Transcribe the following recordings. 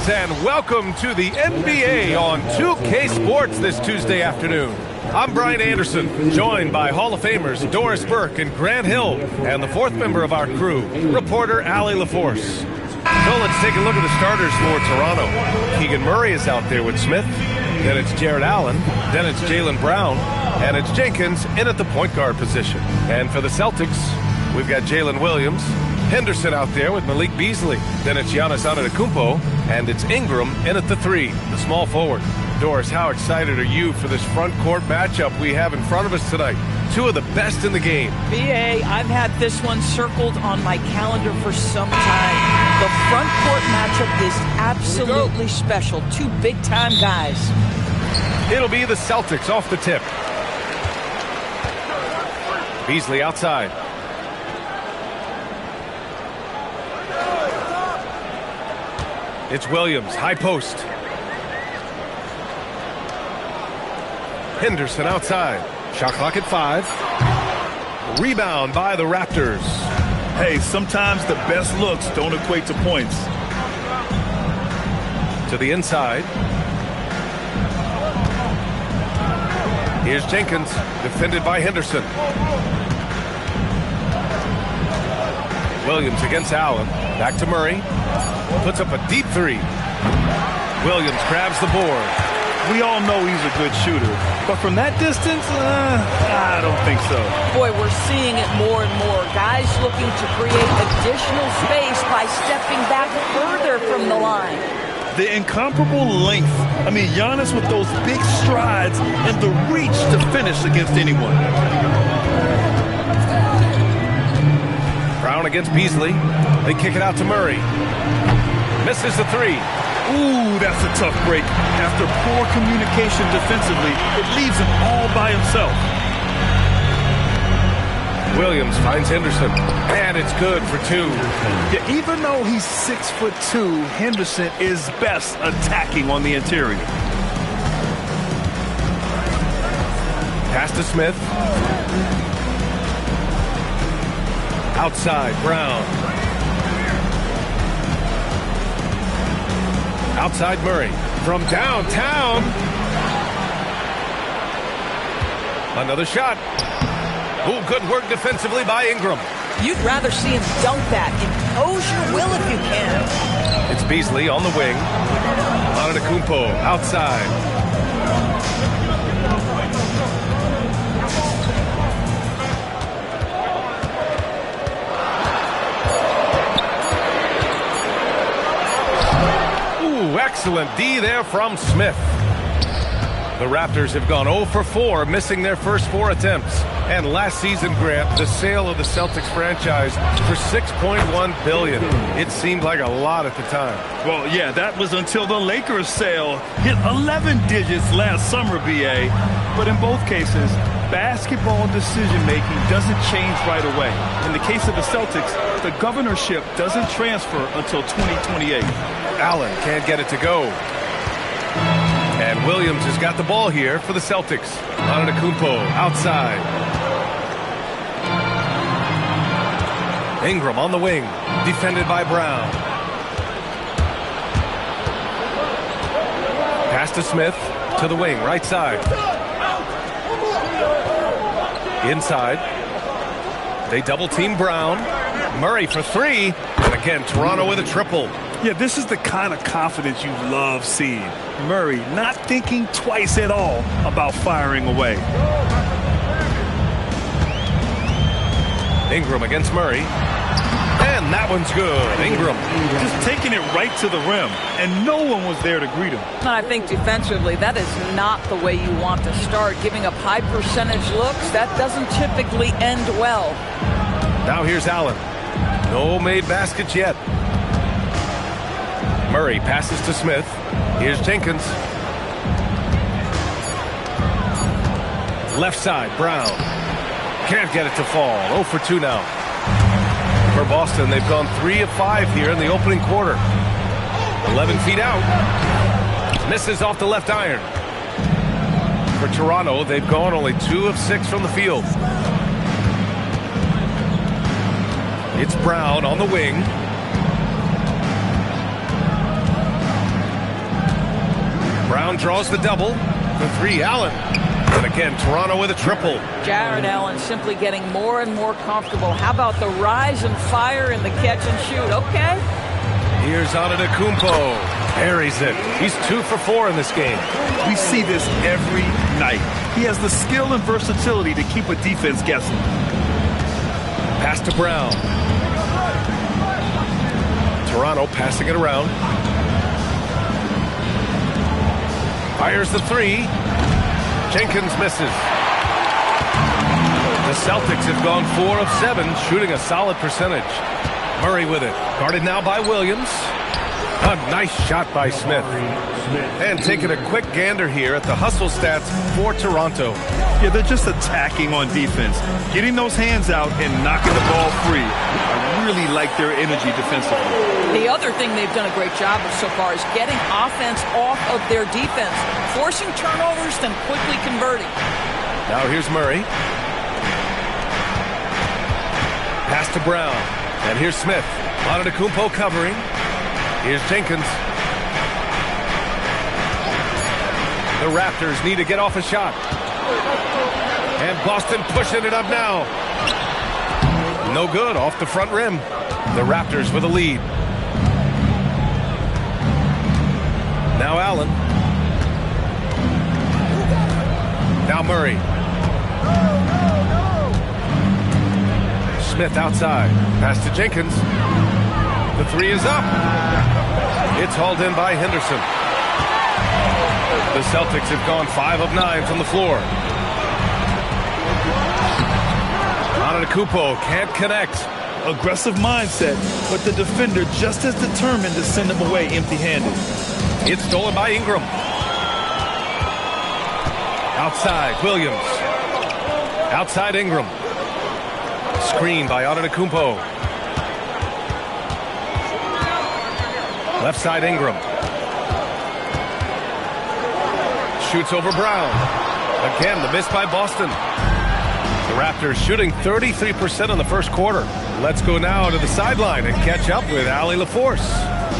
Greetings and welcome to the NBA on 2K Sports this Tuesday afternoon. I'm Brian Anderson, joined by Hall of Famers Doris Burke and Grant Hill, and the fourth member of our crew, reporter Allie LaForce. So let's take a look at the starters for Toronto. Keegan Murray is out there with Smith. Then it's Jared Allen. Then it's Jaylen Brown. And it's Jenkins in at the point guard position. And for the Celtics, we've got Jaylin Williams. Henderson out there with Malik Beasley. Then it's Giannis Antetokounmpo, and it's Ingram in at the 3, the small forward. Doris, how excited are you for this front court matchup we have in front of us tonight? Two of the best in the game. BA, I've had this one circled on my calendar for some time. The front court matchup is absolutely special. Two big-time guys. It'll be the Celtics off the tip. Beasley outside. It's Williams, high post. Henderson outside. Shot clock at 5. Rebound by the Raptors. Hey, sometimes the best looks don't equate to points. To the inside. Here's Jenkins, defended by Henderson. Williams against Allen. Back to Murray. Puts up a deep 3. Williams grabs the board. We all know he's a good shooter, but from that distance, I don't think so. Boy, we're seeing it more and more. Guys looking to create additional space by stepping back further from the line. The incomparable length. I mean, Giannis with those big strides and the reach to finish against anyone. Brown against Beasley. They kick it out to Murray. Misses the 3. Ooh, that's a tough break. After poor communication defensively, it leaves him all by himself. Williams finds Henderson, and it's good for 2. Yeah, even though he's 6'2", Henderson is best attacking on the interior. Pass to Smith. Outside, Brown. Outside Murray. From downtown. Another shot. Ooh, good work defensively by Ingram. You'd rather see him dunk that. Impose your will if you can. It's Beasley on the wing. Antetokounmpo outside. Excellent D there from Smith. The Raptors have gone 0 for 4, missing their first 4 attempts. And last season, Grant, the sale of the Celtics franchise for $6.1 billion. It seemed like a lot at the time. Well, yeah, that was until the Lakers sale hit 11 digits last summer, BA. But in both cases, basketball decision-making doesn't change right away. In the case of the Celtics, the governorship doesn't transfer until 2028. Allen can't get it to go. And Williams has got the ball here for the Celtics. Antetokounmpo outside. Ingram on the wing, defended by Brown. Pass to Smith, to the wing, right side. Inside. They double-team Brown. Murray for 3. And again, Toronto with a triple. Yeah, this is the kind of confidence you love seeing. Murray not thinking twice at all about firing away. Ingram against Murray. And that one's good. Ingram just taking it right to the rim, and no one was there to greet him. I think defensively, that is not the way you want to start. Giving up high percentage looks, that doesn't typically end well. Now here's Allen. No made baskets yet. Murray passes to Smith. Here's Jenkins. Left side, Brown. Can't get it to fall. 0 for 2 now. For Boston, they've gone 3 of 5 here in the opening quarter. 11 feet out. Misses off the left iron. For Toronto, they've gone only 2 of 6 from the field. It's Brown on the wing. Brown draws the double. For three, Allen. And again, Toronto with a triple. Jared Allen simply getting more and more comfortable. How about the rise and fire in the catch and shoot? Okay. Here's Antetokounmpo. Buries it. He's 2 for 4 in this game. We see this every night. He has the skill and versatility to keep a defense guessing. Pass to Brown. Toronto passing it around. Fires the three. Jenkins misses. The Celtics have gone 4 of 7, shooting a solid percentage. Murray with it. Guarded now by Williams. A nice shot by Smith. And taking a quick gander here at the hustle stats for Toronto. Yeah, they're just attacking on defense. Getting those hands out and knocking the ball free. I really like their energy defensively. The other thing they've done a great job of so far is getting offense off of their defense. Forcing turnovers, then quickly converting. Now here's Murray. Pass to Brown. And here's Smith. Antetokounmpo covering. Here's Jenkins. The Raptors need to get off a shot. And Boston pushing it up now. No good, off the front rim. The Raptors with a lead. Now Allen. Now Murray. Smith outside. Pass to Jenkins. The three is up. It's hauled in by Henderson. The Celtics have gone 5 of 9 from the floor. Antetokounmpo can't connect. Aggressive mindset, but the defender just as determined to send him away empty-handed. It's stolen by Ingram. Outside, Williams. Outside, Ingram. Screen by Antetokounmpo. Left side, Ingram. Shoots over Brown. Again, the miss by Boston. The Raptors shooting 33% in the first quarter. Let's go now to the sideline and catch up with Allie LaForce.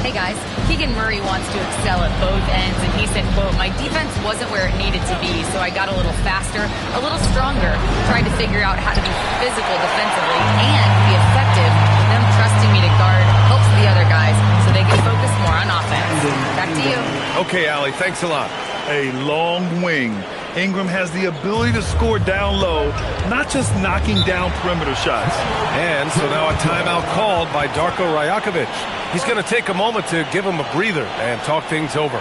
Hey guys, Keegan Murray wants to excel at both ends, and he said, quote, "My defense wasn't where it needed to be, so I got a little faster, a little stronger, tried to figure out how to be physical defensively and be effective. Them trusting me to guard helps the other guys so they can focus more on offense." Back to you. Okay, Allie, thanks a lot. A long wing. Ingram has the ability to score down low, not just knocking down perimeter shots. And so now a timeout called by Darko Rajakovic. He's going to take a moment to give him a breather and talk things over.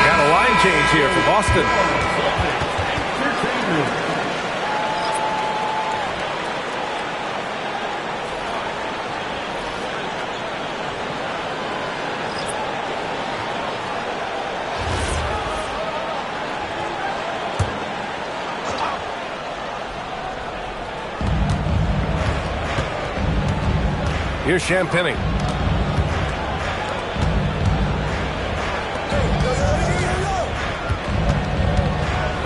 Got a line change here for Boston. Here's Champagny.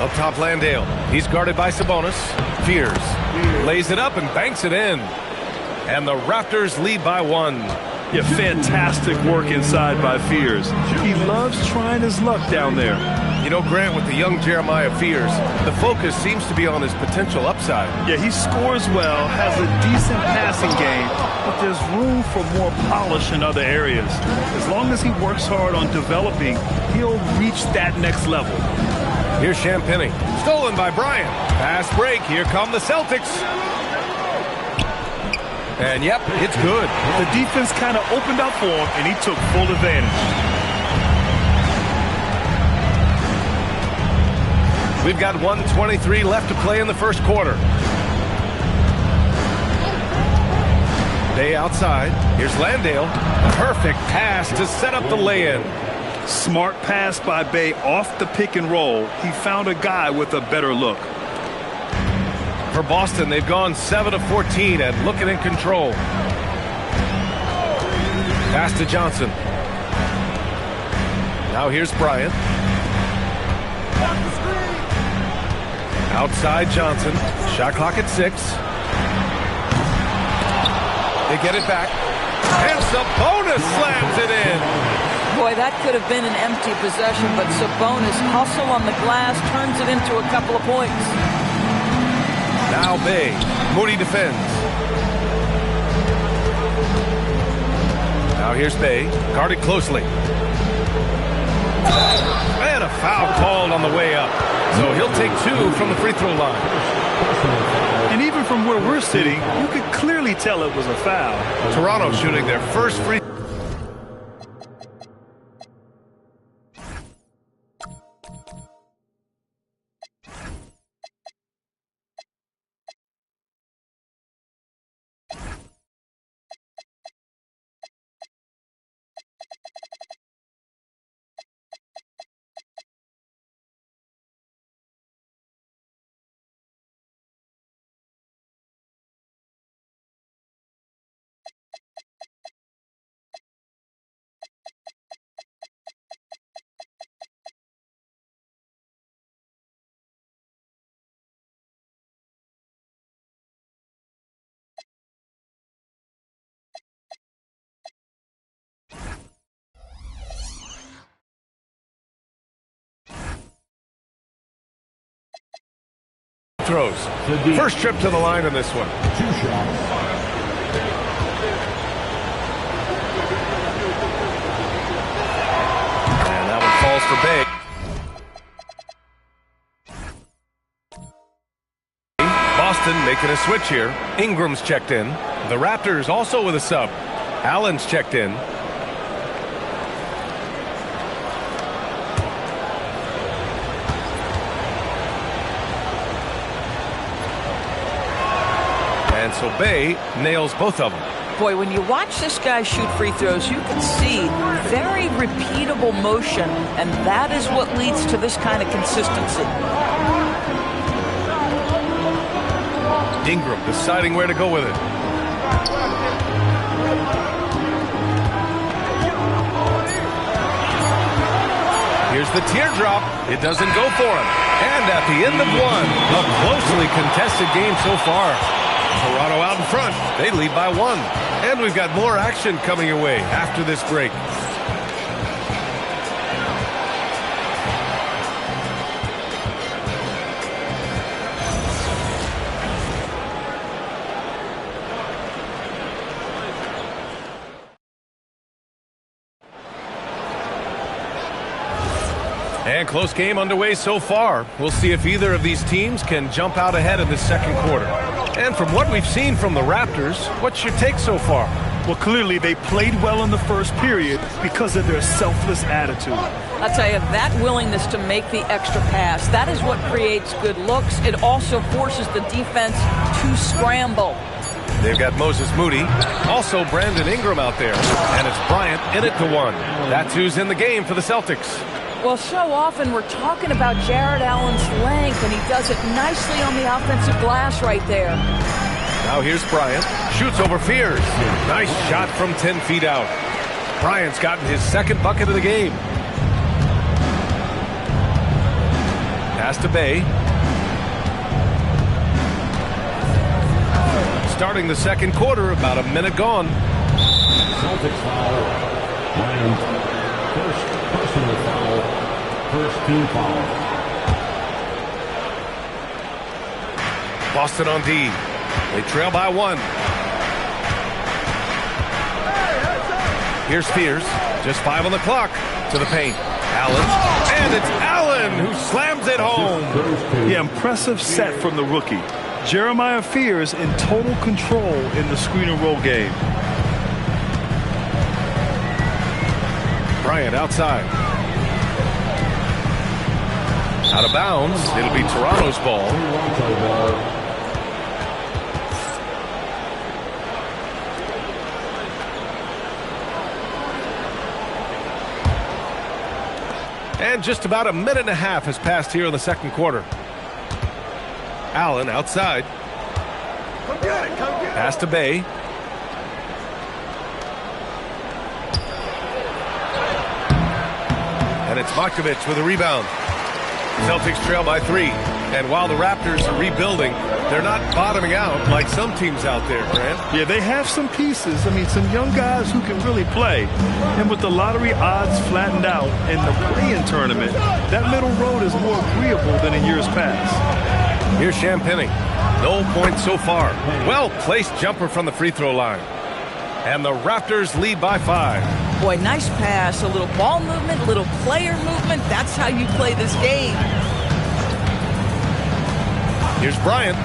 Up top, Landale. He's guarded by Sabonis. Fears. Lays it up and banks it in. And the Raptors lead by 1. Yeah, fantastic work inside by Fears. He loves trying his luck down there. You know, Grant, with the young Jeremiah Fears, the focus seems to be on his potential upside. Yeah, he scores well, has a decent passing game, but there's room for more polish in other areas. As long as he works hard on developing, he'll reach that next level. Here's Champagny. Stolen by Bryant. Pass break. Here come the Celtics. And yep, it's good. The defense kind of opened up for him, and he took full advantage. We've got 1:23 left to play in the first quarter. Day outside. Here's Landale. Perfect pass to set up the lay-in. Smart pass by Bay off the pick and roll. He found a guy with a better look. For Boston, they've gone 7 of 14 and looking in control. Pass to Johnson. Now here's Bryant. Outside Johnson. Shot clock at 6. They get it back. And Sabonis slams it in. Boy, that could have been an empty possession, but Sabonis hustle on the glass, turns it into a couple of points. Now Bay. Moody defends. Now here's Bay. Guarded closely. And a foul called on the way up. So he'll take 2 from the free throw line. And even from where we're sitting, you could clearly tell it was a foul. Toronto shooting their first free throws. First trip to the line in this one. 2 shots. And that one falls for Bay. Boston making a switch here. Ingram's checked in. The Raptors also with a sub. Allen's checked in. And so Bay nails both of them. Boy, when you watch this guy shoot free throws, you can see very repeatable motion, and that is what leads to this kind of consistency. Ingram deciding where to go with it. Here's the teardrop. It doesn't go for him. And at the end of one, a closely contested game so far. Toronto out in front. They lead by 1. And we've got more action coming your way after this break. And close game underway so far. We'll see if either of these teams can jump out ahead in the second quarter. And from what we've seen from the Raptors, what's your take so far? Well, clearly they played well in the first period because of their selfless attitude. I'll tell you, that willingness to make the extra pass, that is what creates good looks. It also forces the defense to scramble. They've got Moses Moody, also Brandon Ingram out there, and it's Bryant in it to 1. That's who's in the game for the Celtics. Well, so often we're talking about Jared Allen's length, and he does it nicely on the offensive glass right there. Now here's Bryant. Shoots over Fears. Nice shot from 10 feet out. Bryant's gotten his second bucket of the game. Pass to Bay. Starting the second quarter, about a minute gone. Celtics foul. Bryant. First personal foul. First team foul. Boston on D. They trail by 1. Here's Fears. Just 5 on the clock. To the paint. Allen. And it's Allen who slams it home. Yeah, impressive set from the rookie. Jeremiah Fears in total control in the screen and roll game. Bryant outside. Out of bounds. It'll be Toronto's ball. And just about a minute and a half has passed here in the second quarter. Allen outside. Pass to Bay. And it's Markovic with a rebound. Celtics trail by 3. And while the Raptors are rebuilding, they're not bottoming out like some teams out there, Grant. Yeah, they have some pieces. I mean, some young guys who can really play. And with the lottery odds flattened out in the play-in tournament, that middle road is more agreeable than in years past. Here's Champagny. No points so far. Well-placed jumper from the free throw line. And the Raptors lead by 5. Boy, nice pass, a little ball movement, a little player movement. That's how you play this game. Here's Bryant.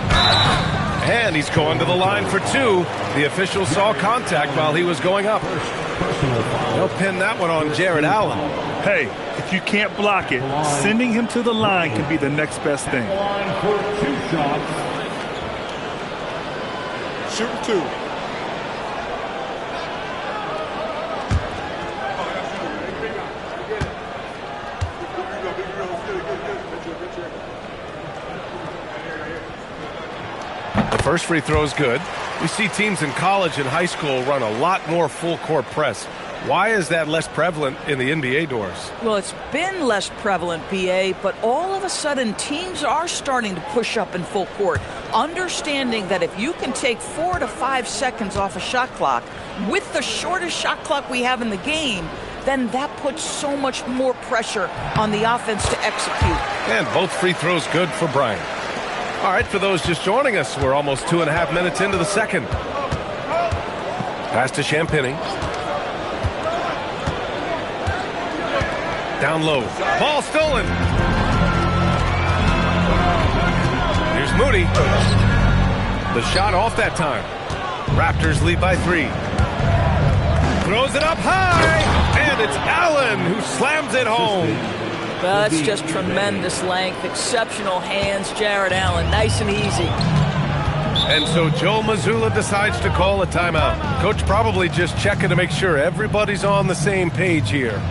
And he's going to the line for 2. The official saw contact while he was going up. They'll pin that one on Jared Allen. Hey, if you can't block it, sending him to the line can be the next best thing. Line for 2 shots. Shooting 2. The first free throw is good. We see teams in college and high school run a lot more full-court press. Why is that less prevalent in the NBA, Doris? Well, it's been less prevalent, BA, but all of a sudden teams are starting to push up in full court, understanding that if you can take 4 to 5 seconds off a shot clock with the shortest shot clock we have in the game, then that puts so much more pressure on the offense to execute. And both free throws good for Bryant. All right, for those just joining us, we're almost 2.5 minutes into the second. Pass to Champagny. Down low. Ball stolen. Here's Moody. The shot off that time. Raptors lead by 3. Throws it up high. And it's Allen who slams it home. That's just tremendous length, exceptional hands, Jared Allen, nice and easy. And so Joe Mazzulla decides to call a timeout. Coach probably just checking to make sure everybody's on the same page here.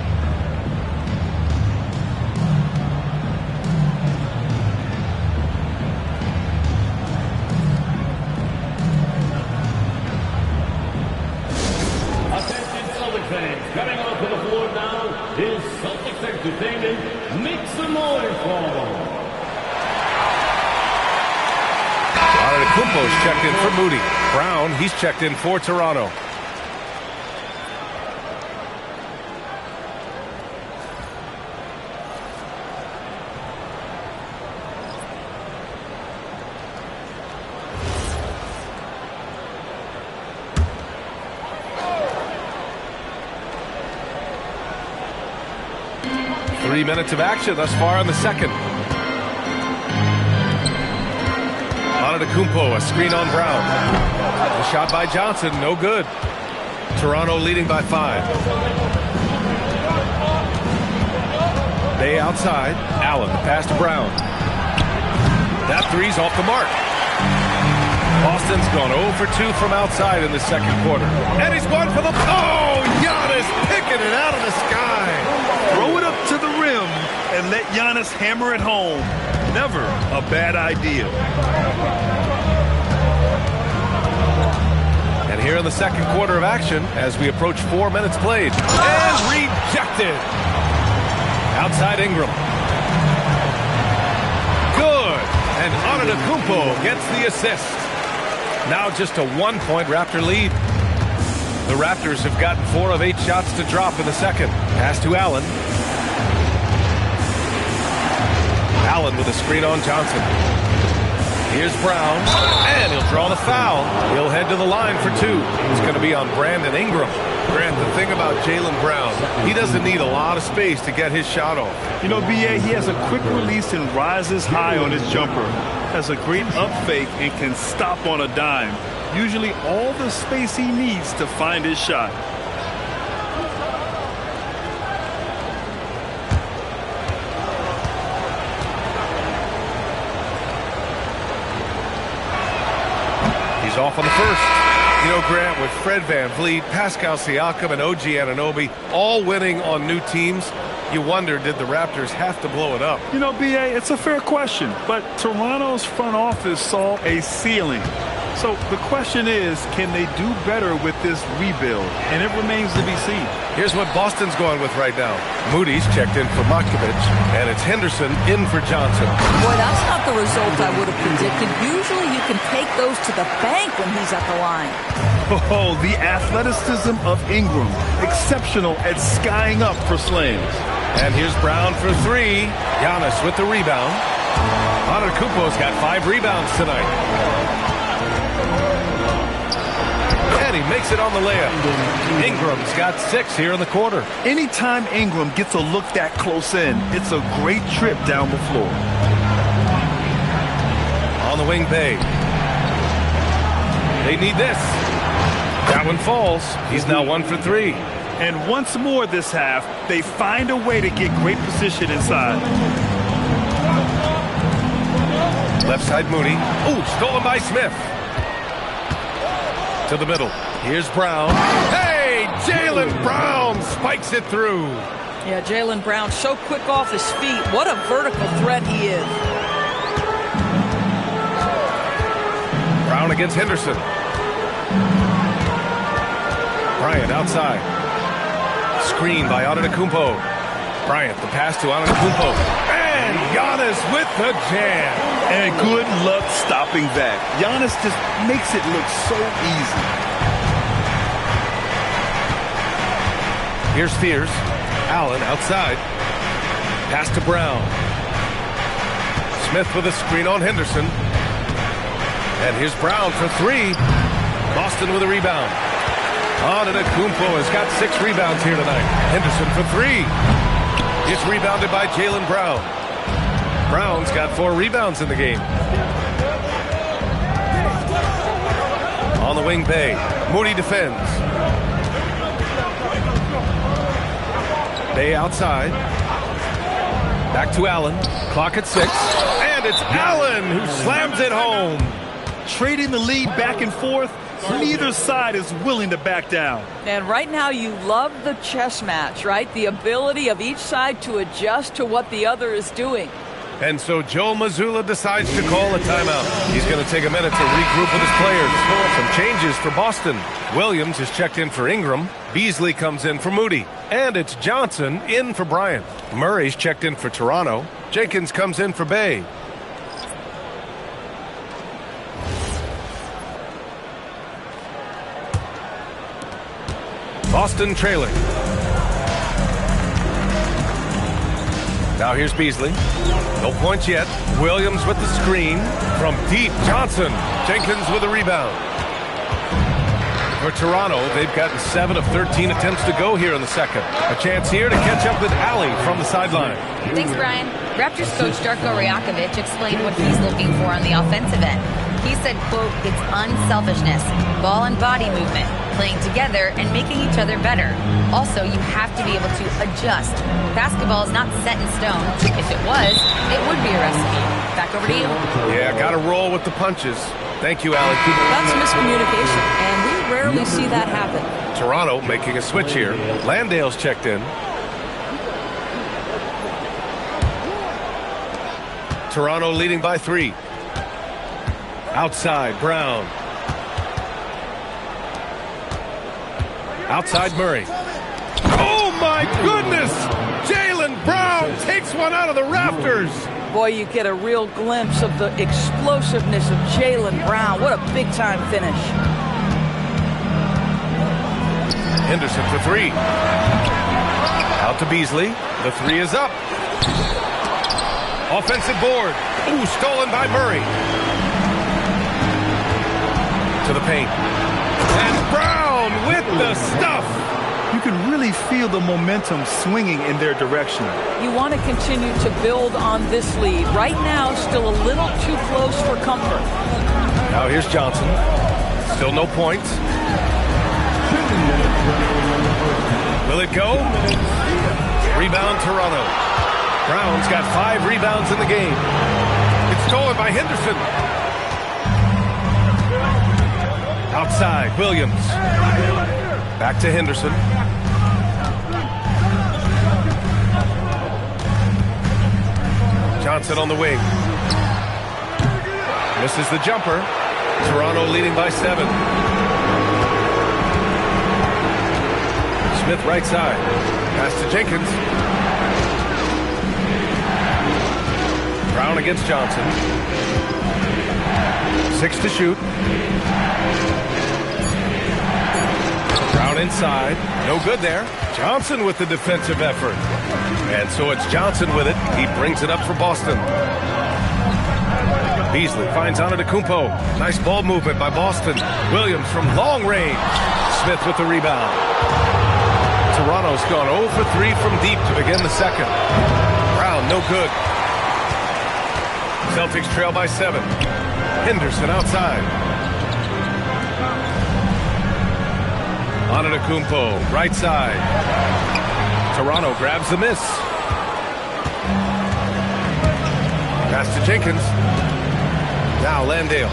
Attention Celtics fans, coming onto the floor now is Celtics Entertainment. Make some noise for them. Kumpo's checked in for Moody. Brown, he's checked in for Toronto. Three minutes of action thus far in the second. Kumpo, a screen on Brown. The shot by Johnson, no good. Toronto leading by 5. They outside. Allen, the pass to Brown. That three's off the mark. Boston's gone 0 for 2 from outside in the second quarter. And he's one for the... Oh, Giannis picking it out of the sky. Throw it up to the rim and let Giannis hammer it home. Never a bad idea. And here in the second quarter of action, as we approach 4 minutes played. And rejected. Outside Ingram. Good. And Antetokounmpo gets the assist. Now just a 1-point Raptor lead. The Raptors have gotten 4 of 8 shots to drop in the second. Pass to Allen. Allen with a screen on Johnson. Here's Brown, and he'll draw the foul. He'll head to the line for 2. It's going to be on Brandon Ingram. Grant, the thing about Jaylen Brown, he doesn't need a lot of space to get his shot off. You know, B.A., he has a quick release and rises high on his jumper. Has a great up fake and can stop on a dime. Usually all the space he needs to find his shot. Off on the first. You know, Grant, with Fred VanVleet, Pascal Siakam, and OG Anunoby all winning on new teams, you wonder, did the Raptors have to blow it up? You know, B.A., it's a fair question, but Toronto's front office saw a ceiling. So the question is, can they do better with this rebuild? And it remains to be seen. Here's what Boston's going with right now. Moody's checked in for Matkovic, and it's Henderson in for Johnson. Boy, that's not the result I would have predicted. Usually you can take those to the bank when he's at the line. Oh, the athleticism of Ingram. Exceptional at skying up for slams. And here's Brown for three. Giannis with the rebound. Antetokounmpo's got 5 rebounds tonight. And he makes it on the layup. Ingram's got 6 here in the quarter. Anytime Ingram gets a look that close in, it's a great trip down the floor. On the wing, Bay. They need this. That one falls. He's now 1 for 3. And once more this half, they find a way to get great position inside. Left side, Moody. Ooh, stolen by Smith. To the middle. Here's Brown. Hey, Jaylin Brown spikes it through. Yeah, Jaylin Brown so quick off his feet. What a vertical threat he is. Brown against Henderson. Bryant outside. Screen by Antetokounmpo. Bryant, the pass to Antetokounmpo. And Giannis with the jam. And good luck stopping that. Giannis just makes it look so easy. Here's Fears. Allen outside. Pass to Brown. Smith with a screen on Henderson. And here's Brown for 3. Boston with a rebound. Antetokounmpo has got 6 rebounds here tonight. Henderson for 3. It's rebounded by Jaylin Brown. Brown's got 4 rebounds in the game. On the wing, Bay. Moody defends. Bay outside. Back to Allen. Clock at 6. And it's Allen who slams it home. Trading the lead back and forth, neither side is willing to back down. And right now you love the chess match, right? The ability of each side to adjust to what the other is doing. And so Joe Mazzulla decides to call a timeout. He's going to take a minute to regroup with his players. Some changes for Boston. Williams is checked in for Ingram. Beasley comes in for Moody. And it's Johnson in for Bryant. Murray's checked in for Toronto. Jenkins comes in for Bay. Boston trailing. Now here's Beasley. No points yet. Williams with the screen. From deep, Johnson. Jenkins with a rebound. For Toronto, they've gotten 7 of 13 attempts to go here in the second. A chance here to catch up with Allie from the sideline. Thanks, Brian. Raptors coach Darko Rajakovic explained what he's looking for on the offensive end. He said, quote, it's unselfishness, ball and body movement, playing together and making each other better. Also, you have to be able to adjust. Basketball is not set in stone. If it was, it would be a recipe. Back over to you. Yeah, got to roll with the punches. Thank you, Allie. That's miscommunication, and we rarely see that happen. Toronto making a switch here. Landale's checked in. Toronto leading by 3. Outside, Brown. Outside, Murray. Oh, my goodness! Jaylin Brown takes one out of the rafters. Boy, you get a real glimpse of the explosiveness of Jaylin Brown. What a big-time finish. Henderson for 3. Out to Beasley. The 3 is up. Offensive board. Ooh, stolen by Murray. To the paint. And Brown with the stuff. You can really feel the momentum swinging in their direction. You want to continue to build on this lead. Right now, still a little too close for comfort. Now here's Johnson. Still no points. Will it go? Rebound, Toronto. Brown's got 5 rebounds in the game. It's stolen by Henderson. Outside, Williams. Back to Henderson. Johnson on the wing. Misses the jumper. Toronto leading by 7. Smith right side. Pass to Jenkins. Brown against Johnson. 6 to shoot. Brown inside. No good there. Johnson with the defensive effort. And so it's Johnson with it. He brings it up for Boston. Beasley finds Antetokounmpo. Nice ball movement by Boston. Williams from long range. Smith with the rebound. Toronto's gone 0 for 3 from deep to begin the second. Brown, no good. Celtics trail by 7. Henderson outside. Antetokounmpo, right side. Toronto grabs the miss. Pass to Jenkins. Now Landale.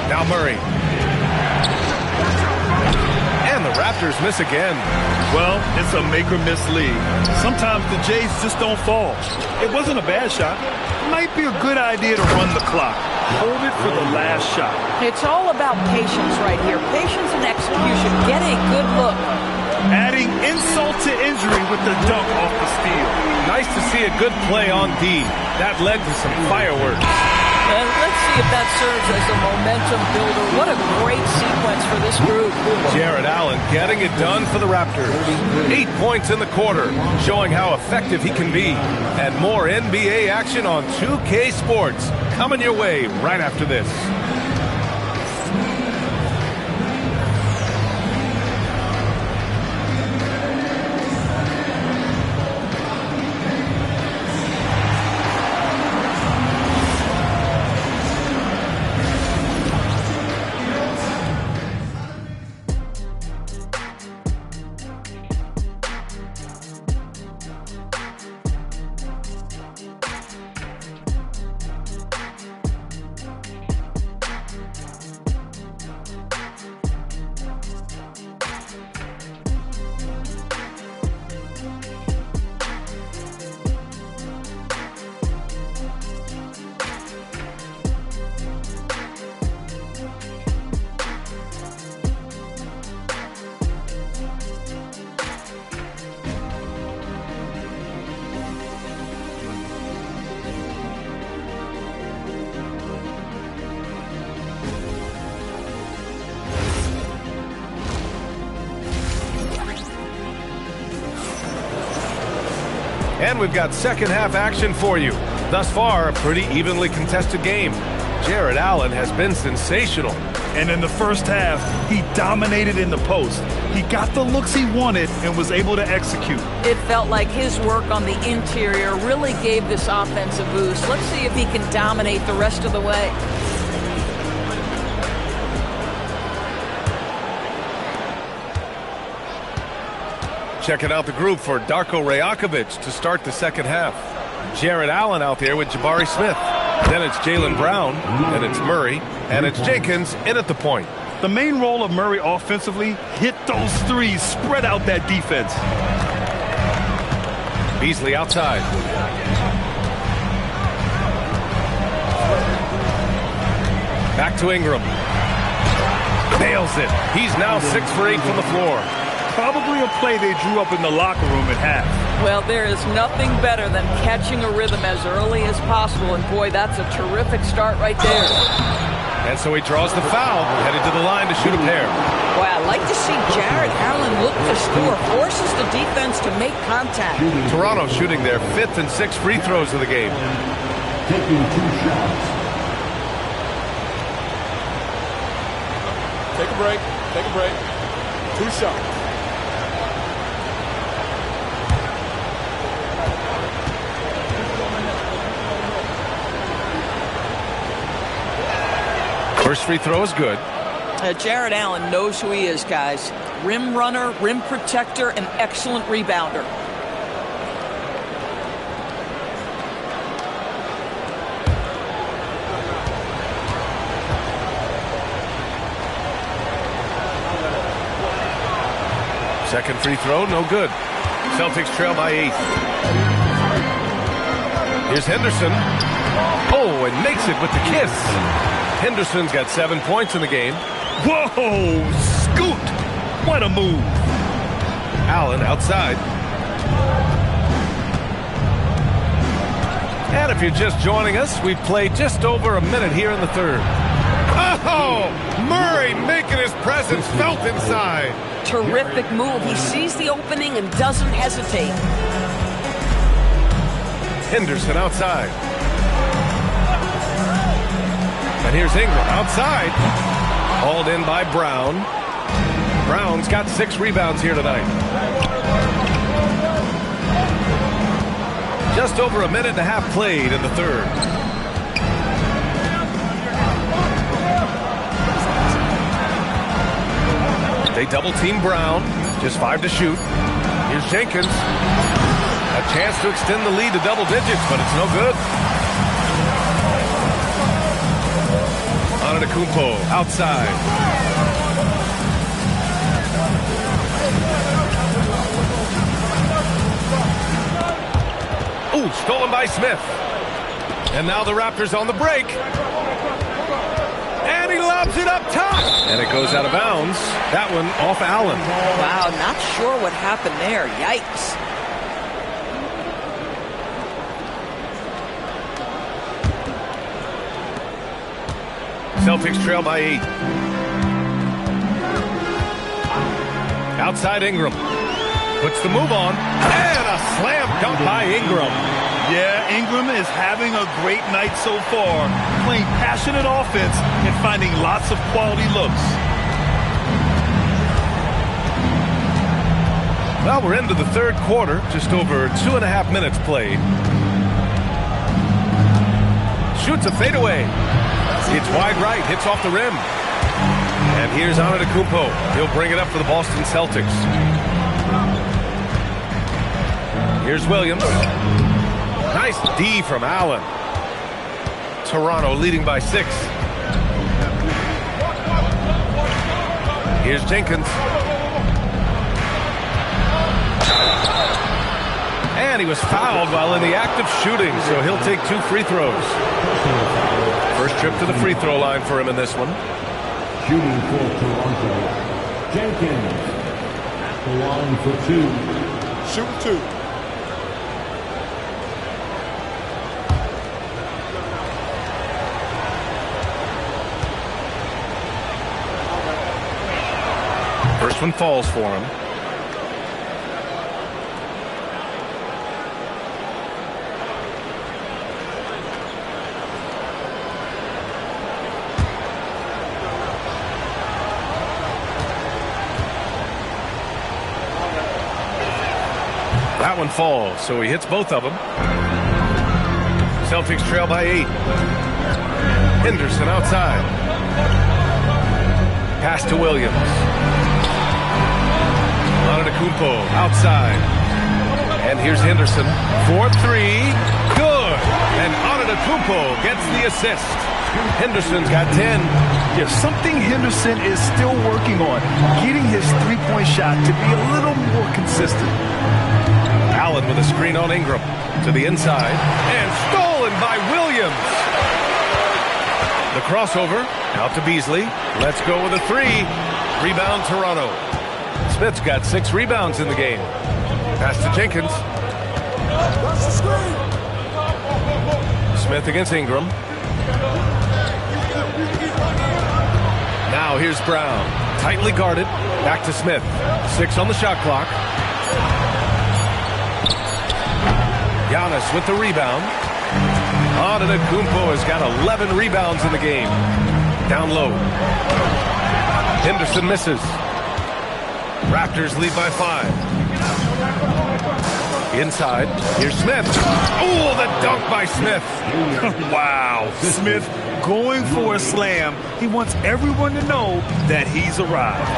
Now Murray. And the Raptors miss again. Well, it's a make-or-miss league. Sometimes the Jays just don't fall. It wasn't a bad shot. It might be a good idea to run the clock. Hold it for the last shot. It's all about patience right here. Patience and execution. Get a good look. Adding insult to injury with the dunk off the steal. Nice to see a good play on D. That led to some fireworks. And let's see if that serves as a momentum builder. What a great sequence for this group. Jared Allen getting it done for the Raptors. 8 points in the quarter, showing how effective he can be. And more NBA action on 2K Sports coming your way right after this. And we've got second half action for you. Thus far, a pretty evenly contested game. Jared Allen has been sensational. And in the first half, he dominated in the post. He got the looks he wanted and was able to execute. It felt like his work on the interior really gave this offense a boost. Let's see if he can dominate the rest of the way. Checking out the group for Darko Rajakovic to start the second half. Jared Allen out there with Jabari Smith. Then it's Jaylen Brown, then it's Murray, and it's Jenkins in at the point. The main role of Murray offensively, hit those threes, spread out that defense. Beasley outside. Back to Ingram. Nails it. He's now 6 for 8 from the floor. Probably a play they drew up in the locker room at half. Well, there is nothing better than catching a rhythm as early as possible, and boy, that's a terrific start right there. And so he draws the foul, headed to the line to shoot a pair. Wow, I like to see Jared Allen look to score, forces the defense to make contact. Toronto shooting their 5th and 6th free throws of the game. Taking 2 shots. Take a break. Take a break. 2 shots. First free throw is good. Jared Allen knows who he is, guys. Rim runner, rim protector, and excellent rebounder. Second free throw, no good. Celtics trail by 8. Here's Henderson. Oh, and makes it with the kiss. Henderson's got 7 points in the game. Whoa, scoot. What a move. Allen outside. And if you're just joining us, we've played just over a minute here in the third. Oh, Murray making his presence felt inside. Terrific move. He sees the opening and doesn't hesitate. Henderson outside. And here's Ingram outside. Hauled in by Brown. Brown's got 6 rebounds here tonight. Just over a minute and a half played in the third. They double team Brown. Just 5 to shoot. Here's Jenkins. A chance to extend the lead to double digits, but it's no good. Antetokounmpo outside. Ooh, stolen by Smith. And now the Raptors on the break. And he lobs it up top. And it goes out of bounds. That one off Allen. Wow, not sure what happened there. Yikes. Celtics trail by 8. Outside Ingram. Puts the move on. And a slam dunk by Ingram. Yeah, Ingram is having a great night so far, playing passionate offense and finding lots of quality looks. Well, we're into the third quarter, just over 2.5 minutes played. Shoots a fadeaway. It's wide right, hits off the rim. And here's Antetokounmpo. He'll bring it up for the Boston Celtics. Here's Williams. Nice D from Allen. Toronto leading by 6. Here's Jenkins. And he was fouled while in the act of shooting, so he'll take 2 free throws. First trip to the free throw line for him in this one. Shooting for Toronto. Jenkins at the line for 2. Shoot 2. First one falls for him. That one falls, so he hits both of them. Celtics trail by 8. Henderson outside. Pass to Williams. Antetokounmpo outside. And here's Henderson. 4-3. Good. And Antetokounmpo gets the assist. Henderson's got 10. There's something Henderson is still working on, getting his three-point shot to be a little more consistent. Allen with a screen on Ingram. To the inside. And stolen by Williams. The crossover. Out to Beasley. Let's go with a 3. Rebound Toronto. Smith's got 6 rebounds in the game. Pass to Jenkins. Smith against Ingram. Now here's Brown. Tightly guarded. Back to Smith. 6 on the shot clock. Giannis with the rebound. Antetokounmpo has got 11 rebounds in the game. Down low. Henderson misses. Raptors lead by 5. Inside. Here's Smith. Oh, the dunk by Smith. Wow. Smith going for a slam. He wants everyone to know that he's arrived.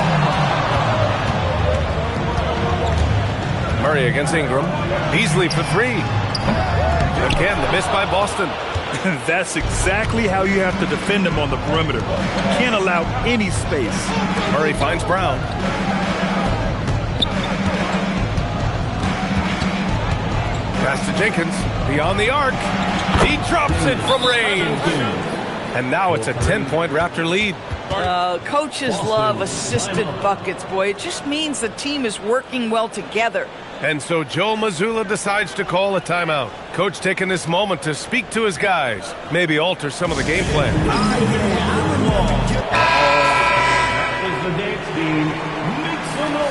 Murray against Ingram. Beasley for 3. Again, the miss by Boston. That's exactly how you have to defend him on the perimeter. Can't allow any space. Murray finds Brown. Pass to Jenkins. Beyond the arc. He drops it from range. And now it's a 10-point Raptor lead. Coaches love assisted buckets, boy. It just means the team is working well together. And so Joe Mazzulla decides to call a timeout. Coach taking this moment to speak to his guys. Maybe alter some of the game plan. That is the dance team. Make some noise.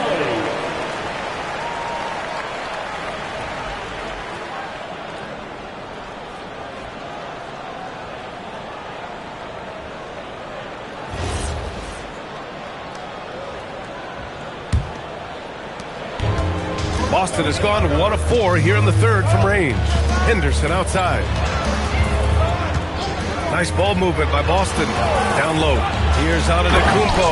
Boston has gone 1 of 4 here in the third from range. Henderson outside. Nice ball movement by Boston. Down low. Here's Antetokounmpo.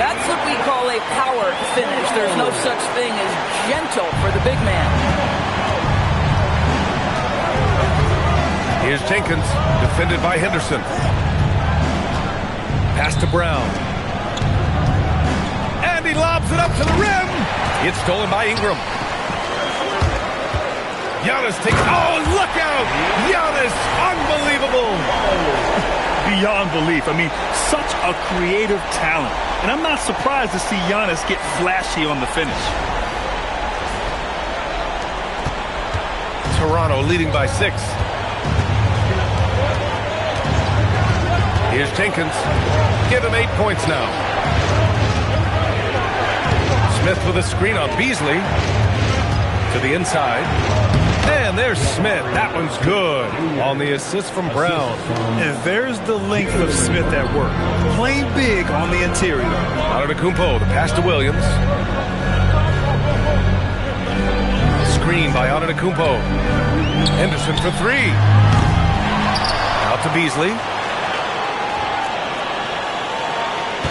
That's what we call a power finish. There's no such thing as gentle for the big man. Here's Jenkins, defended by Henderson. Pass to Brown. And he lobs it up to the rim. It's stolen by Ingram. Giannis takes... Oh, look out! Giannis, unbelievable! Beyond belief. I mean, such a creative talent. And I'm not surprised to see Giannis get flashy on the finish. Toronto leading by 6. Here's Jenkins. Give him 8 points now. Smith with a screen on Beasley. To the inside. And there's Smith. That one's good on the assist from Brown. And there's the length of Smith at work. Playing big on the interior. Antetokounmpo, the pass to Williams. Screen by Antetokounmpo. Henderson for 3. Out to Beasley.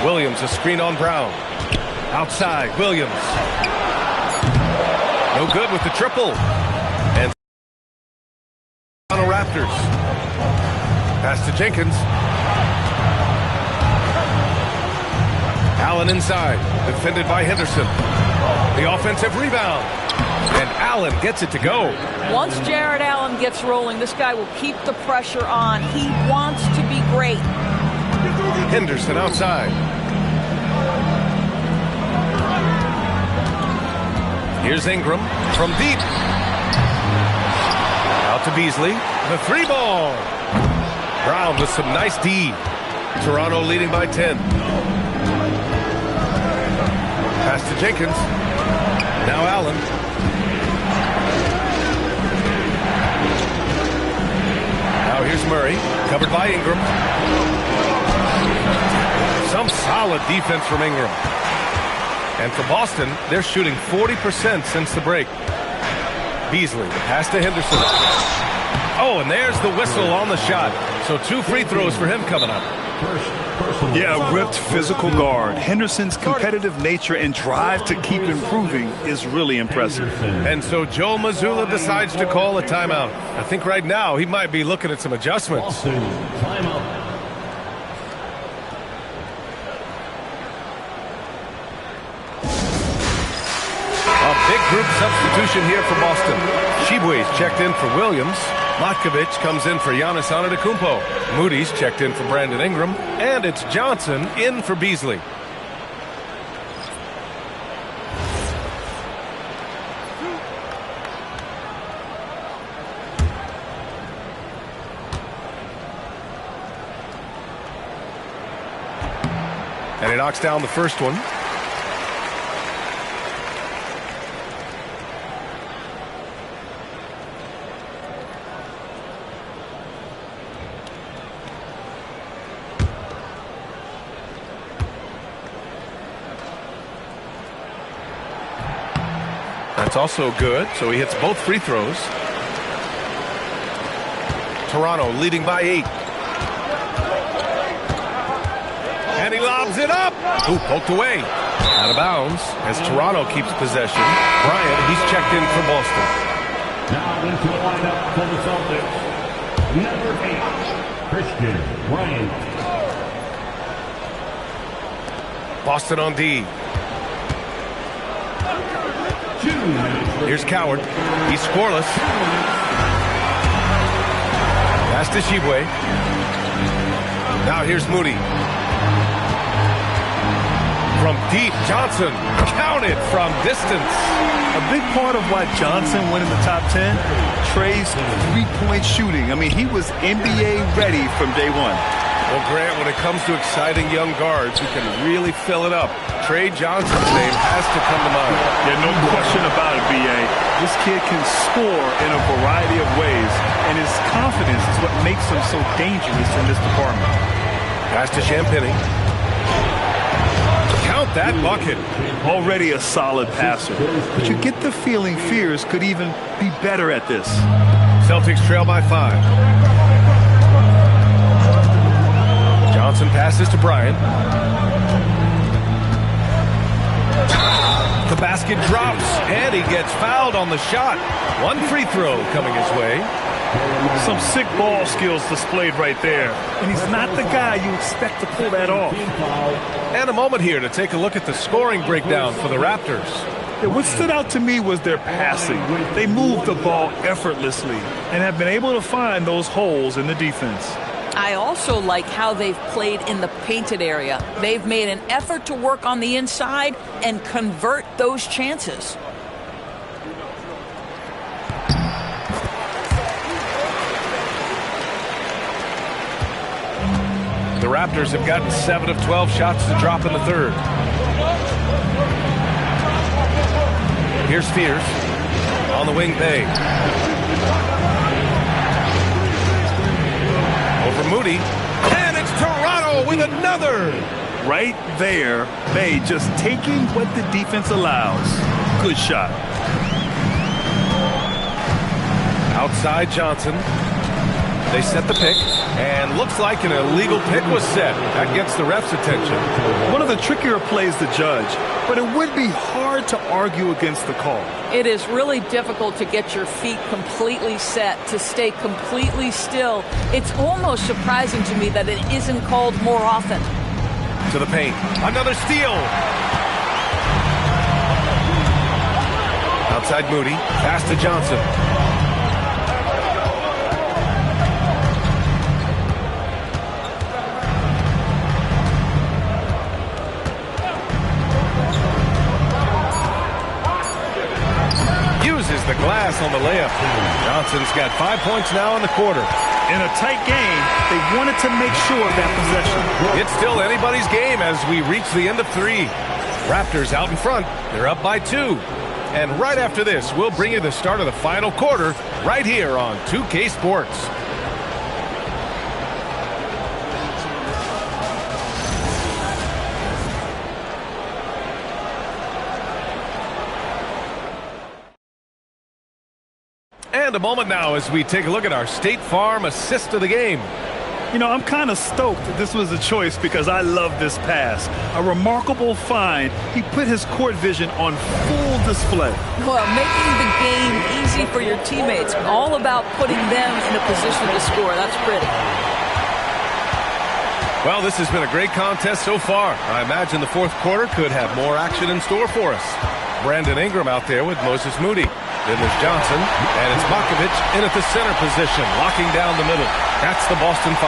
Williams, a screen on Brown. Outside, Williams. No good with the triple. And Raptors. Pass to Jenkins. Allen inside. Defended by Henderson. The offensive rebound. And Allen gets it to go. Once Jared Allen gets rolling, this guy will keep the pressure on. He wants to be great. Henderson outside. Here's Ingram from deep. Out to Beasley. The 3 ball. Brown with some nice D. Toronto leading by 10. Pass to Jenkins. Now Allen. Now here's Murray. Covered by Ingram. Some solid defense from Ingram. And for Boston, they're shooting 40% since the break. Beasley, the pass to Henderson. Oh, and there's the whistle on the shot. So 2 free throws for him coming up. Yeah, a ripped physical guard. Henderson's competitive nature and drive to keep improving is really impressive. And so Joe Mazzulla decides to call a timeout. I think right now he might be looking at some adjustments. Timeout. Big group substitution here for Boston. Shibwe's checked in for Williams. Matkovic comes in for Giannis Antetokounmpo. Moody's checked in for Brandon Ingram. And it's Johnson in for Beasley. And he knocks down the first one. That's also good, so he hits both free throws. Toronto leading by 8. And he lobs it up. Ooh, poked away. Out of bounds as Toronto keeps possession. Bryant, he's checked in for Boston. Now into the lineup for the Celtics. Number 8, Christian Bryant. Boston on D. Here's Coward. He's scoreless. Pass to Shibwe. Now here's Moody. From deep, Johnson counted from distance. A big part of why Johnson went in the top 10, Trey's three-point shooting. I mean, he was NBA ready from day one. Well, Grant, when it comes to exciting young guards who can really fill it up, Trey Johnson's name has to come to mind. Yeah, no question about it, B.A. This kid can score in a variety of ways, and his confidence is what makes him so dangerous in this department. Pass to Champagny. Count that bucket. Already a solid passer, but you get the feeling Fears could even be better at this. Celtics trail by 5. Johnson passes to Bryant. The basket drops, and he gets fouled on the shot. One free throw coming his way. Some sick ball skills displayed right there. And he's not the guy you expect to pull that off. And a moment here to take a look at the scoring breakdown for the Raptors. Yeah, what stood out to me was their passing. They moved the ball effortlessly and have been able to find those holes in the defense. I also like how they've played in the painted area. They've made an effort to work on the inside and convert those chances. The Raptors have gotten 7 of 12 shots to drop in the third. Here's Fears on the wing. Bay over Moody, and it's Toronto with another. Right there, Bay just taking what the defense allows. Good shot. Outside Johnson. They set the pick, and looks like an illegal pick was set. That gets the ref's attention. One of the trickier plays to judge, but it would be hard to argue against the call. It is really difficult to get your feet completely set, to stay completely still. It's almost surprising to me that it isn't called more often. To the paint. Another steal. Outside Moody. Pass to Johnson. The glass on the layup. Johnson's got 5 points now in the quarter. In a tight game, they wanted to make sure of that possession. It's still anybody's game as we reach the end of 3. Raptors out in front. They're up by 2. And right after this, we'll bring you the start of the final quarter right here on 2K Sports. And a moment now as we take a look at our State Farm assist of the game. You know, I'm kind of stoked that this was a choice because I love this pass. A remarkable find. He put his court vision on full display. Well, making the game easy for your teammates. All about putting them in a position to score. That's pretty. Well, this has been a great contest so far. I imagine the fourth quarter could have more action in store for us. Brandon Ingram out there with Moses Moody. Then there's Johnson, and it's Makovich in at the center position, locking down the middle. That's the Boston 5.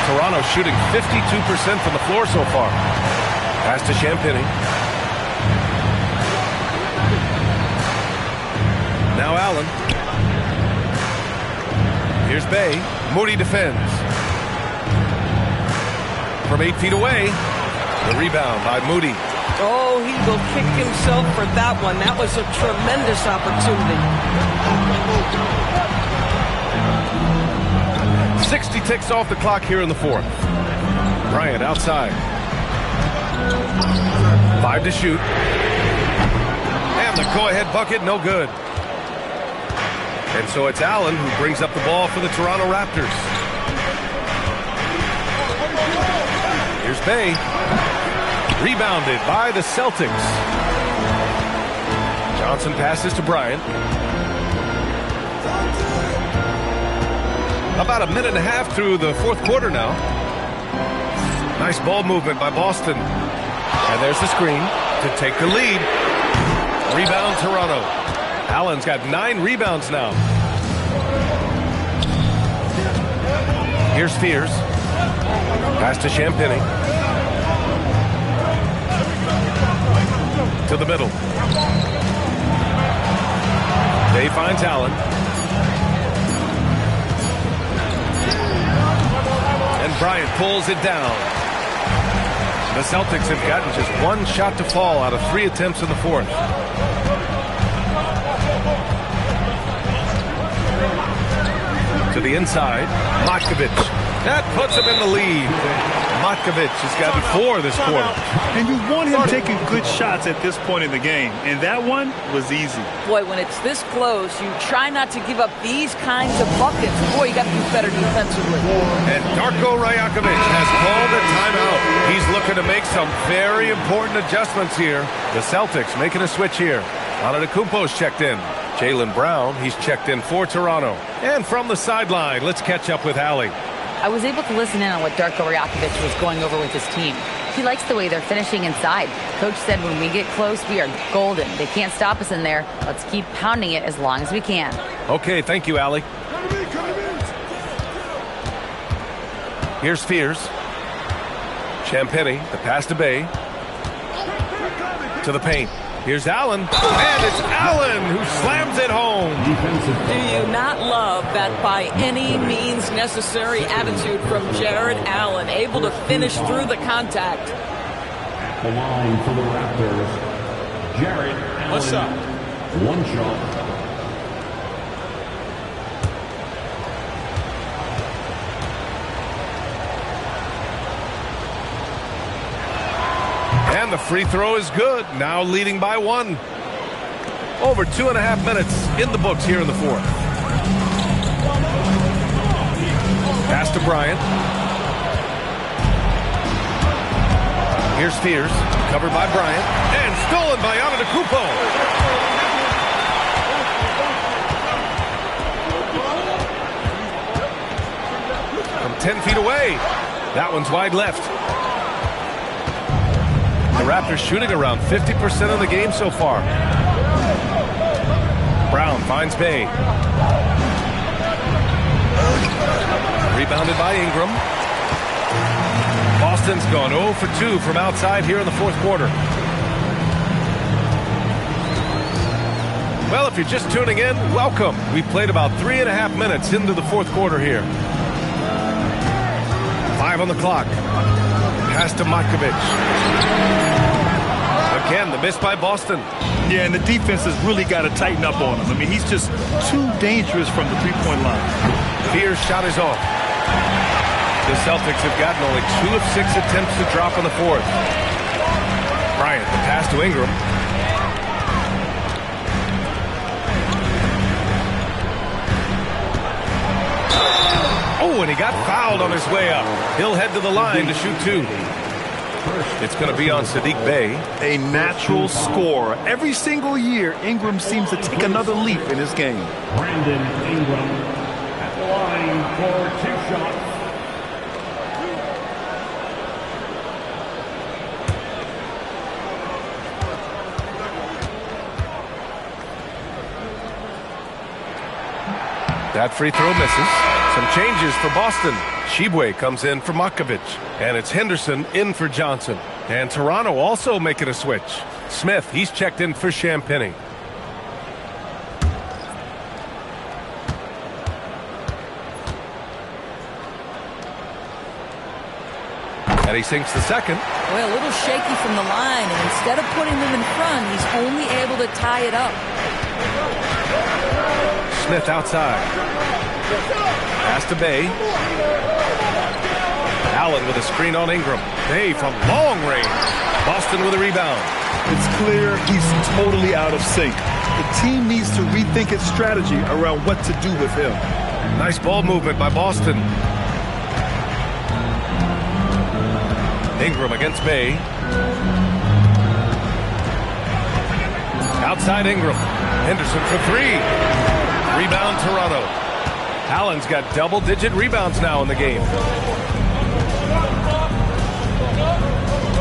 Toronto shooting 52% from the floor so far. Pass to Champagny. Now Allen. Here's Bay. Moody defends. From 8 feet away, the rebound by Moody. Oh, he will kick himself for that one. That was a tremendous opportunity. 60 ticks off the clock here in the fourth. Bryant outside. 5 to shoot. And the go-ahead bucket, no good. And so it's Allen who brings up the ball for the Toronto Raptors. Here's Bay. Rebounded by the Celtics. Johnson passes to Bryant. About a minute and a half through the fourth quarter now. Nice ball movement by Boston. And there's the screen to take the lead. Rebound Toronto. Allen's got 9 rebounds now. Here's Fears. Pass to Champagny. To the middle. Day finds Allen. And Bryant pulls it down. The Celtics have gotten just 1 shot to fall out of 3 attempts in the fourth. To the inside, Matkovic. That puts him in the lead. Matkovic has gotten 4 this quarter. And you want him taking good shots at this point in the game, and that one was easy. Boy, when it's this close, you try not to give up these kinds of buckets. Boy, you got to do better defensively. And Darko Rajakovic has called a timeout. He's looking to make some very important adjustments here. The Celtics making a switch here. Antetokounmpo's checked in. Jaylen Brown, he's checked in for Toronto. And from the sideline, let's catch up with Allie. I was able to listen in on what Darko Rajakovic was going over with his team. He likes the way they're finishing inside. Coach said when we get close, we are golden. They can't stop us in there. Let's keep pounding it as long as we can. Okay, thank you, Allie. Here's Fears. Champagny, the pass to Bay. To the paint. Here's Allen, and it's Allen who slams it home. Do you not love that by any means necessary attitude from Jared Allen, able to finish through the contact? At the line for the Raptors, Jared Allen. What's up? 1 shot. And the free throw is good. Now leading by 1. Over 2.5 minutes in the books here in the fourth. Pass to Bryant. Here's Fears. Covered by Bryant. And stolen by Antetokounmpo. From 10 feet away. That one's wide left. The Raptors shooting around 50% of the game so far. Brown finds Bay. Rebounded by Ingram. Boston's gone 0 for 2 from outside here in the fourth quarter. Well, if you're just tuning in, welcome. We played about 3.5 minutes into the fourth quarter here. 5 on the clock. Pass to Matkovic. Again, the miss by Boston. Yeah, and the defense has really got to tighten up on him. I mean, he's just too dangerous from the three-point line. Fears shot is off. The Celtics have gotten only 2 of 6 attempts to drop in the fourth. Bryant, the pass to Ingram. Oh, and he got fouled on his way up. He'll head to the line to shoot 2. It's going to be on Saddiq Bey. A natural scorer. Every single year, Ingram seems to take another leap in his game. Brandon Ingram at the line for 2 shots. That free throw misses. Some changes for Boston. Shibwe comes in for Matkovic. And it's Henderson in for Johnson. And Toronto also making a switch. Smith, he's checked in for Champagny. And he sinks the second. Well, a little shaky from the line, and instead of putting them in front, he's only able to tie it up. Smith outside. Pass to Bay. Allen with a screen on Ingram. Bay from long range. Boston with a rebound. It's clear he's totally out of sync. The team needs to rethink its strategy around what to do with him. Nice ball movement by Boston. Ingram against Bay. Outside Ingram. Henderson for 3. Rebound Toronto. Allen's got double-digit rebounds now in the game.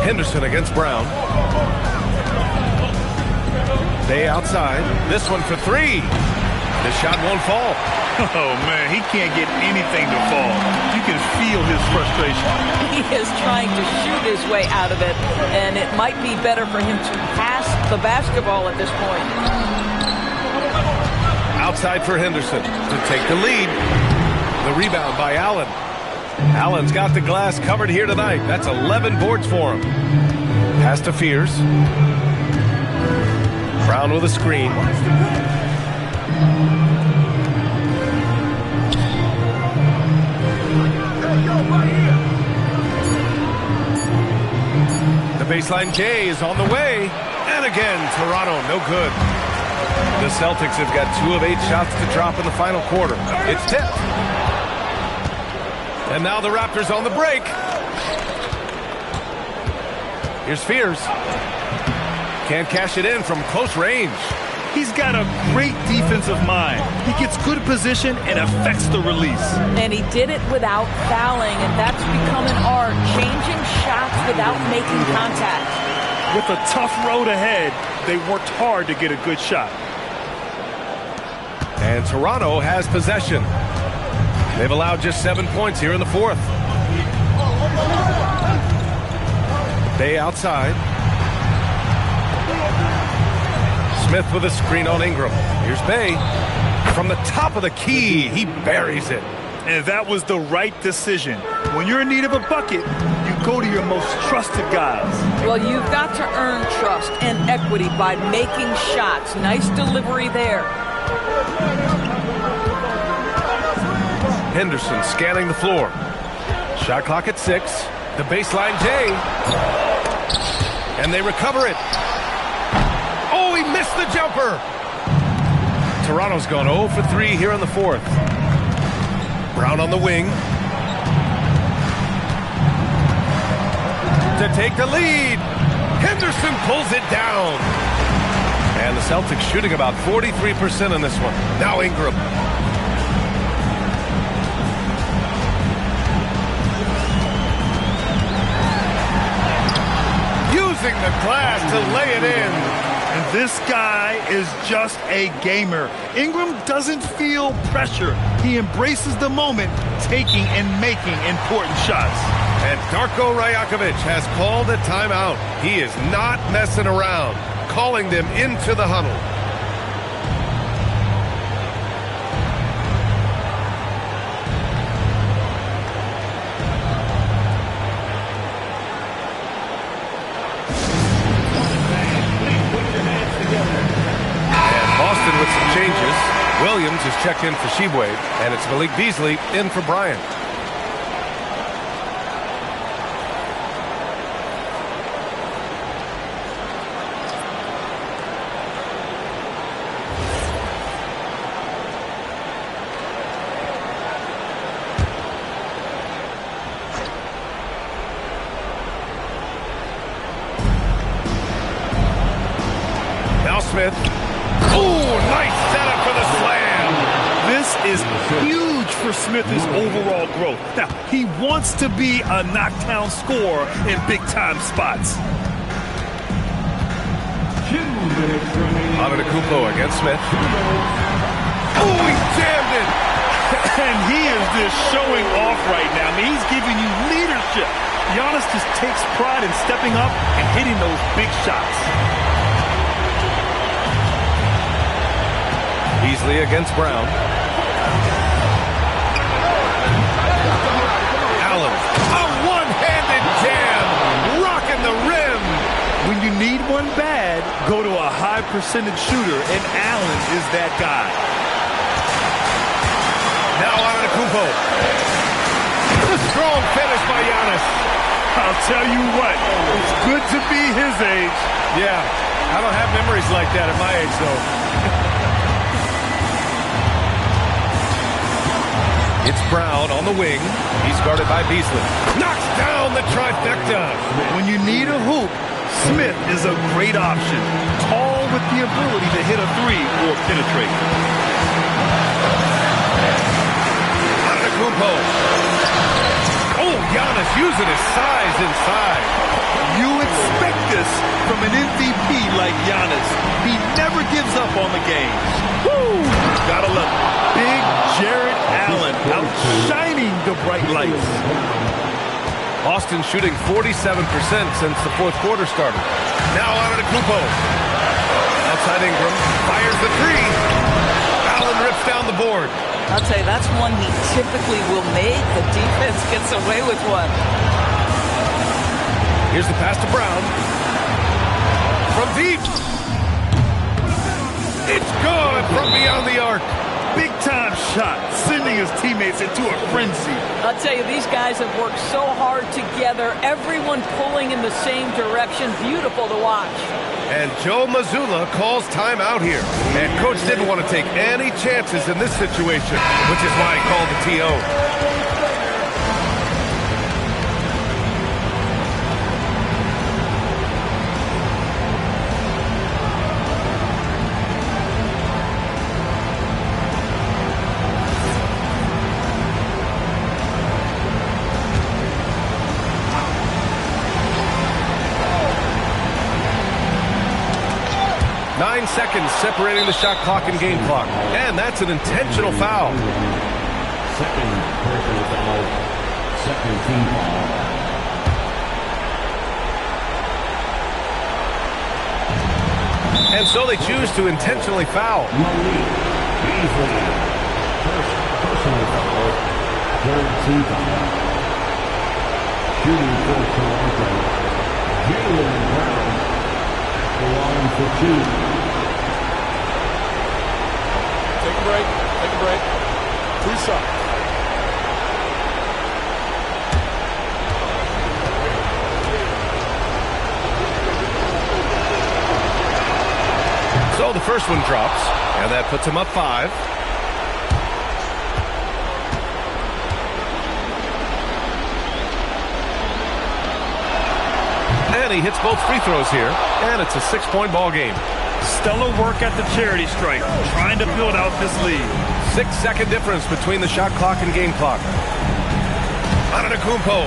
Henderson against Brown. Bay outside. This one for three. The shot won't fall. Oh, man, he can't get anything to fall. You can feel his frustration. He is trying to shoot his way out of it, and it might be better for him to pass the basketball at this point. Outside for Henderson to take the lead. The rebound by Allen. Allen's got the glass covered here tonight. That's 11 boards for him. Pass to Fears. Brown with a screen. The baseline J is on the way. And again, Toronto, no good. The Celtics have got 2 of 8 shots to drop in the final quarter. It's tipped. And now the Raptors on the break. Here's Fears. Can't cash it in from close range. He's got a great defensive mind. He gets good position and affects the release. And he did it without fouling, and that's become an art, changing shots without making contact. With a tough road ahead, they worked hard to get a good shot. And Toronto has possession. They've allowed just 7 points here in the fourth. Bay outside. Smith with a screen on Ingram. Here's Bay. From the top of the key, he buries it. And that was the right decision. When you're in need of a bucket, you go to your most trusted guys. Well, you've got to earn trust and equity by making shots. Nice delivery there. Henderson scanning the floor. Shot clock at 6. The baseline J. And they recover it. Oh, he missed the jumper. Toronto's gone 0 for 3 here in the fourth. Brown on the wing. To take the lead. Henderson pulls it down. And the Celtics shooting about 43% in this one. Now Ingram. Using the glass to lay it in. And this guy is just a gamer. Ingram doesn't feel pressure. He embraces the moment, taking and making important shots. And Darko Rajakovic has called a timeout. He is not messing around, calling them into the huddle. With some changes, Williams is checked in for Sheboygan, and it's Malik Beasley in for Bryant. Now Smith. Oh, nice setup for the slam. This is huge for Smith's overall growth. Now, he wants to be a knockdown scorer in big-time spots. Antetokounmpo against Smith. Oh, he jammed it. And he is just showing off right now. I mean, he's giving you leadership. Giannis just takes pride in stepping up and hitting those big shots. Beasley against Brown. Allen, a one-handed jam, rocking the rim. When you need one bad, go to a high-percentage shooter, and Allen is that guy. Now Antetokounmpo. The strong finish by Giannis. I'll tell you what, it's good to be his age. Yeah, I don't have memories like that at my age, though. It's Brown on the wing. He's guarded by Beasley. Knocks down the trifecta. When you need a hoop, Smith is a great option. Tall with the ability to hit a three or penetrate. Antetokounmpo. Oh, Giannis using his size inside. You expect this from an MVP like Giannis. He never gives up on the game. Woo! Gotta love it. Big Jared Allen outshining the bright lights. Boston shooting 47% since the fourth quarter started. Now Antetokounmpo. Outside Ingram. Fires the three. Allen rips down the board. I'll tell you, that's one he typically will make. The defense gets away with one. Here's the pass to Brown. From deep. It's good from beyond the arc. Big-time shot, sending his teammates into a frenzy. I'll tell you, these guys have worked so hard together. Everyone pulling in the same direction. Beautiful to watch. And Joe Mazzulla calls timeout here. And coach didn't want to take any chances in this situation, which is why he called the TO. 9 seconds separating the shot clock and game clock. And that's an intentional foul. Second personal foul. Second team foul. And so they choose to intentionally foul. First personal foul. Third team foul. Shooting for Toronto. Jaylin Williams. The line for two. Take a break. Take a break. 2 shots. So the first one drops, and that puts him up 5. And he hits both free throws here, and it's a 6-point ball game. Stellar work at the charity stripe, trying to build out this lead. 6-second difference between the shot clock and game clock. Antetokounmpo.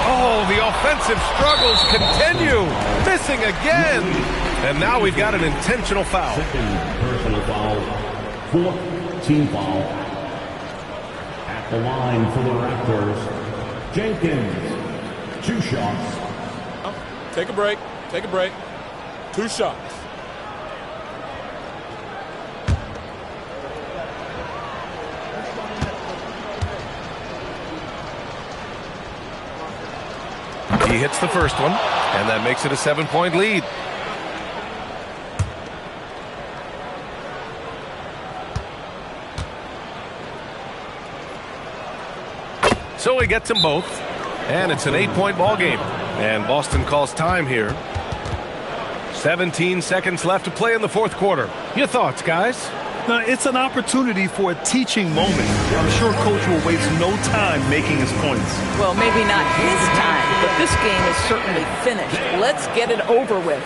Oh, the offensive struggles continue. Missing again. And now we've got an intentional foul. Second personal foul. Fourth team foul. At the line for the Raptors, Jenkins. 2 shots. Take a break. Take a break. 2 shots. He hits the first one, and that makes it a 7-point lead. So he gets them both, and it's an 8-point ball game. And Boston calls time here. 17 seconds left to play in the fourth quarter. Your thoughts, guys? Now, it's an opportunity for a teaching moment. I'm sure Coach will waste no time making his points. Well, maybe not his time, but this game is certainly finished. Let's get it over with.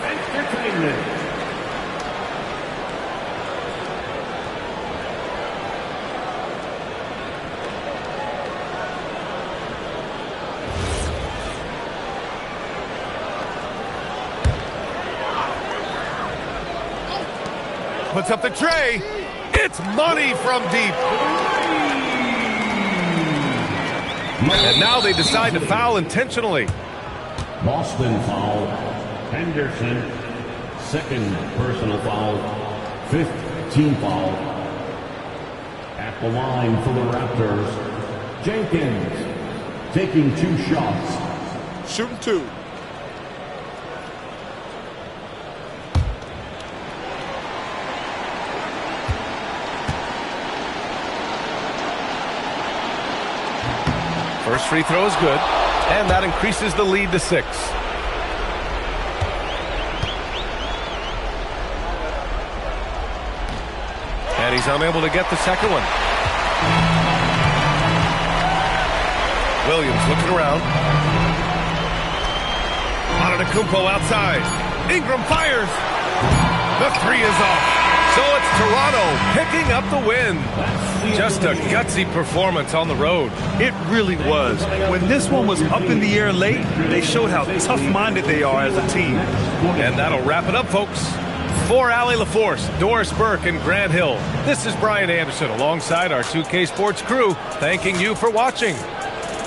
Puts up the tray. It's money from deep. And now they decide to foul intentionally. Boston foul. Henderson. Second personal foul. 5th team foul. At the line for the Raptors, Jenkins taking 2 shots. Shooting 2. First free throw is good, and that increases the lead to 6. And he's unable to get the second one. Williams looking around. Antetokounmpo outside. Ingram fires. The 3 is off. So it's Toronto picking up the win. Just a gutsy performance on the road. It really was. When this one was up in the air late, they showed how tough-minded they are as a team. And that'll wrap it up, folks. For Allie LaForce, Doris Burke, and Grant Hill, this is Brian Anderson alongside our 2K Sports crew, thanking you for watching.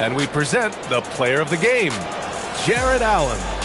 And we present the player of the game, Jared Allen.